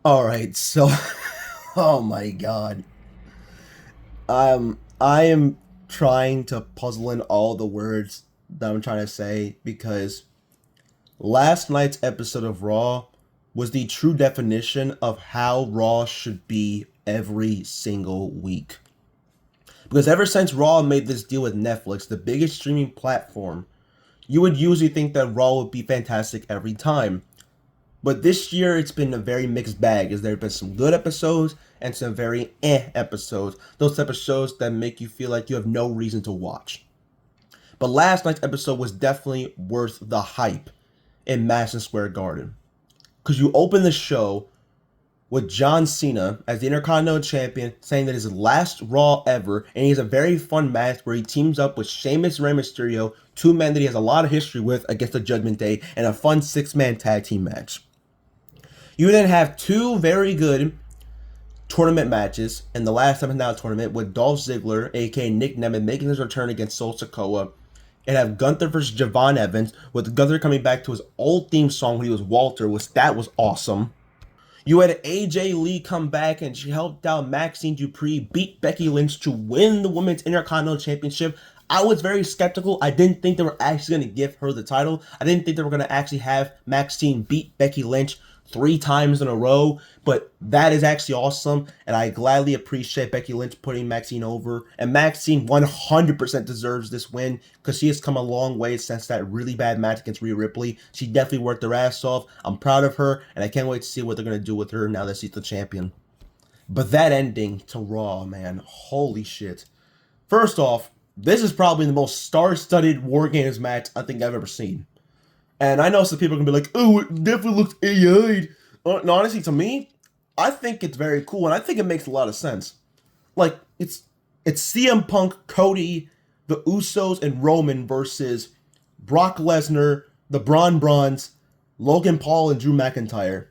All right, so oh my god. I am trying to puzzle in all the words that I'm trying to say because last night's episode of Raw was the true definition of how Raw should be every single week. Because ever since Raw made this deal with Netflix, the biggest streaming platform, you would usually think that Raw would be fantastic every time. But this year, it's been a very mixed bag. As there have been some good episodes and some very episodes. Those type of shows that make you feel like you have no reason to watch. But last night's episode was definitely worth the hype in Madison Square Garden. Because you open the show with John Cena as the Intercontinental Champion saying that it's his last Raw ever, and he has a very fun match where he teams up with Sheamus and Rey Mysterio, two men that he has a lot of history with against the Judgment Day, and a fun six-man tag team match. You then have two very good tournament matches in the last SmackDown tournament with Dolph Ziggler, aka Nick Nemeth, making his return against Sol Sikoa, and have Gunther versus Javon Evans, with Gunther coming back to his old theme song when he was Walter, which that was awesome. You had AJ Lee come back and she helped out Maxine Dupree beat Becky Lynch to win the Women's Intercontinental Championship. I was very skeptical. I didn't think they were actually going to give her the title. I didn't think they were going to actually have Maxine beat Becky Lynch 3 times in a row, but that is actually awesome, and I gladly appreciate Becky Lynch putting Maxine over, and Maxine 100% deserves this win, because she has come a long way since that really bad match against Rhea Ripley. She definitely worked her ass off. I'm proud of her, and I can't wait to see what they're going to do with her now that she's the champion. But that ending to Raw, man, holy shit. First off, this is probably the most star-studded War Games match I think I've ever seen. And I know some people are going to be like, oh, it definitely looks AI'd. And honestly, to me, I think it's very cool, and I think it makes a lot of sense. Like, it's CM Punk, Cody, the Usos, and Roman versus Brock Lesnar, the Braun Brawns, Logan Paul, and Drew McIntyre.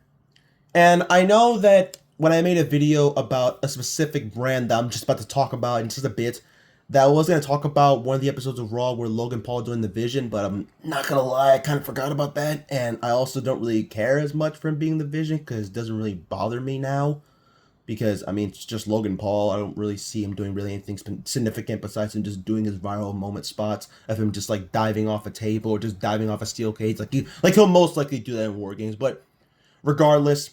And I know that when I made a video about a specific brand that I'm just about to talk about in just a bit, that I was going to talk about one of the episodes of Raw where Logan Paul doing the Vision, but I'm not going to lie, I kind of forgot about that, and I also don't really care as much for him being the Vision, because it doesn't really bother me now, because, I mean, it's just Logan Paul. I don't really see him doing really anything significant besides him just doing his viral moment spots of him just, like, diving off a table or just diving off a steel cage, he'll most likely do that in War Games, but regardless,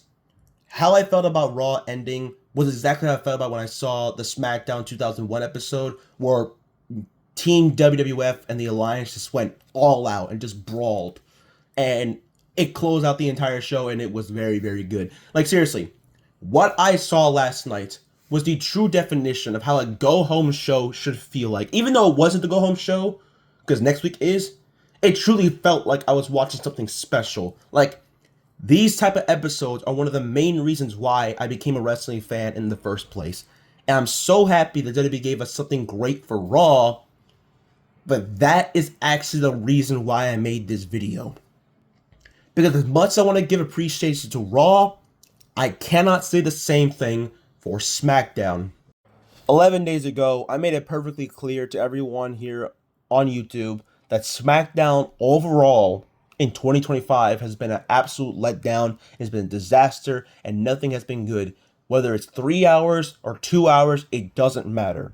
how I felt about Raw ending was exactly how I felt about when I saw the SmackDown 2001 episode where Team WWF and the Alliance just went all out and just brawled. And it closed out the entire show, and it was very, very good. Like, seriously, what I saw last night was the true definition of how a go-home show should feel like. Even though it wasn't the go-home show, because next week is, it truly felt like I was watching something special. Like, these type of episodes are one of the main reasons why I became a wrestling fan in the first place. And I'm so happy that WWE gave us something great for Raw, but that is actually the reason why I made this video. Because as much as I want to give appreciation to Raw, I cannot say the same thing for SmackDown. 11 days ago, I made it perfectly clear to everyone here on YouTube that SmackDown overall in 2025 has been an absolute letdown, has been a disaster, and nothing has been good. Whether it's 3 hours or 2 hours, it doesn't matter.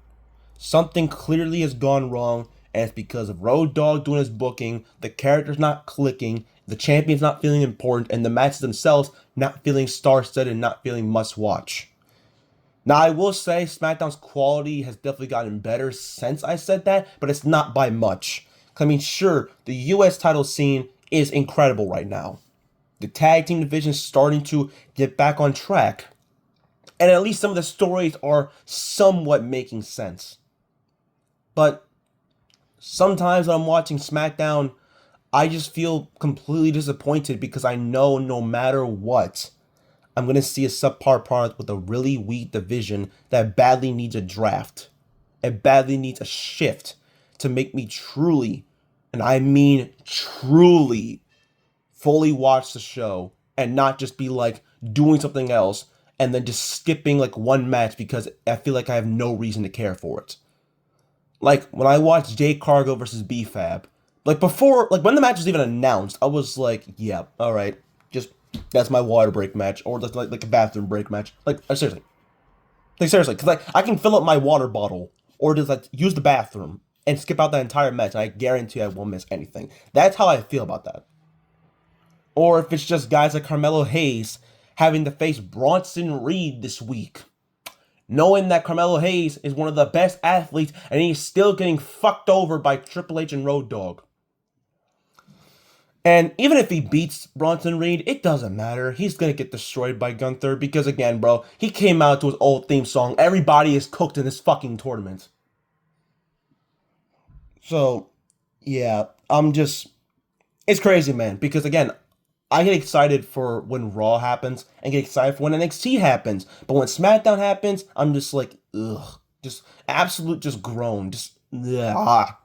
Something clearly has gone wrong, and it's because of Road Dogg doing his booking, the characters not clicking, the champions not feeling important, and the matches themselves not feeling star-studded and not feeling must-watch. Now, I will say SmackDown's quality has definitely gotten better since I said that, but it's not by much. I mean, sure, the US title scene is incredible right now. The tag team division is starting to get back on track. And at least some of the stories are somewhat making sense. But sometimes when I'm watching SmackDown, I just feel completely disappointed because I know no matter what, I'm going to see a subpar product with a really weak division that badly needs a draft. It badly needs a shift to make me truly, and I mean truly, fully watch the show and not just be like doing something else and then just skipping like one match because I feel like I have no reason to care for it. Like when I watched Jade Cargill versus B-Fab, like before, like when the match was even announced, I was like, yeah, all right, just That's my water break match, or like a bathroom break match. Seriously, because like I can fill up my water bottle, or just like use the bathroom and skip out that entire match, and I guarantee I won't miss anything. That's how I feel about that. Or if it's just guys like Carmelo Hayes having to face Bronson Reed this week, knowing that Carmelo Hayes is one of the best athletes and he's still getting fucked over by Triple H and Road Dogg. And even if he beats Bronson Reed, it doesn't matter. He's going to get destroyed by Gunther because, again, bro, he came out to his old theme song. Everybody is cooked in this fucking tournament. So, yeah, it's crazy, man. Because, again, I get excited for when Raw happens and get excited for when NXT happens. But when SmackDown happens, I'm just like, ugh. Just absolute, just groan. Just, ugh.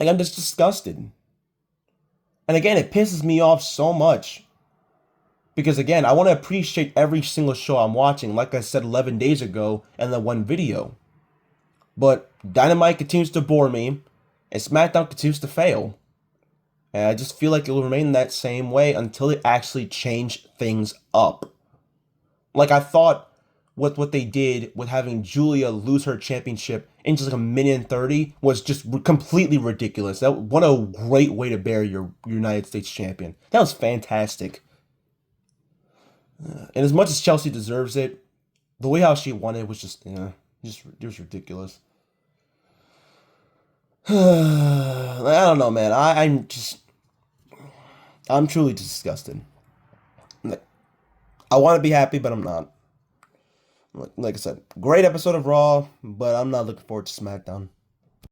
Like, I'm just disgusted. And again, it pisses me off so much. Because again, I want to appreciate every single show I'm watching, like I said 11 days ago in the one video. But Dynamite continues to bore me, and SmackDown continues to fail. And I just feel like it will remain that same way until they actually change things up. Like I thought with what they did with having Julia lose her championship in just like a minute and 30 was just completely ridiculous. What a great way to bury your United States champion. That was fantastic. And as much as Chelsea deserves it, the way how she won it was just, it was ridiculous. I don't know, man. I'm truly disgusted. Like, I want to be happy, but I'm not. Like I said, great episode of Raw, but I'm not looking forward to SmackDown.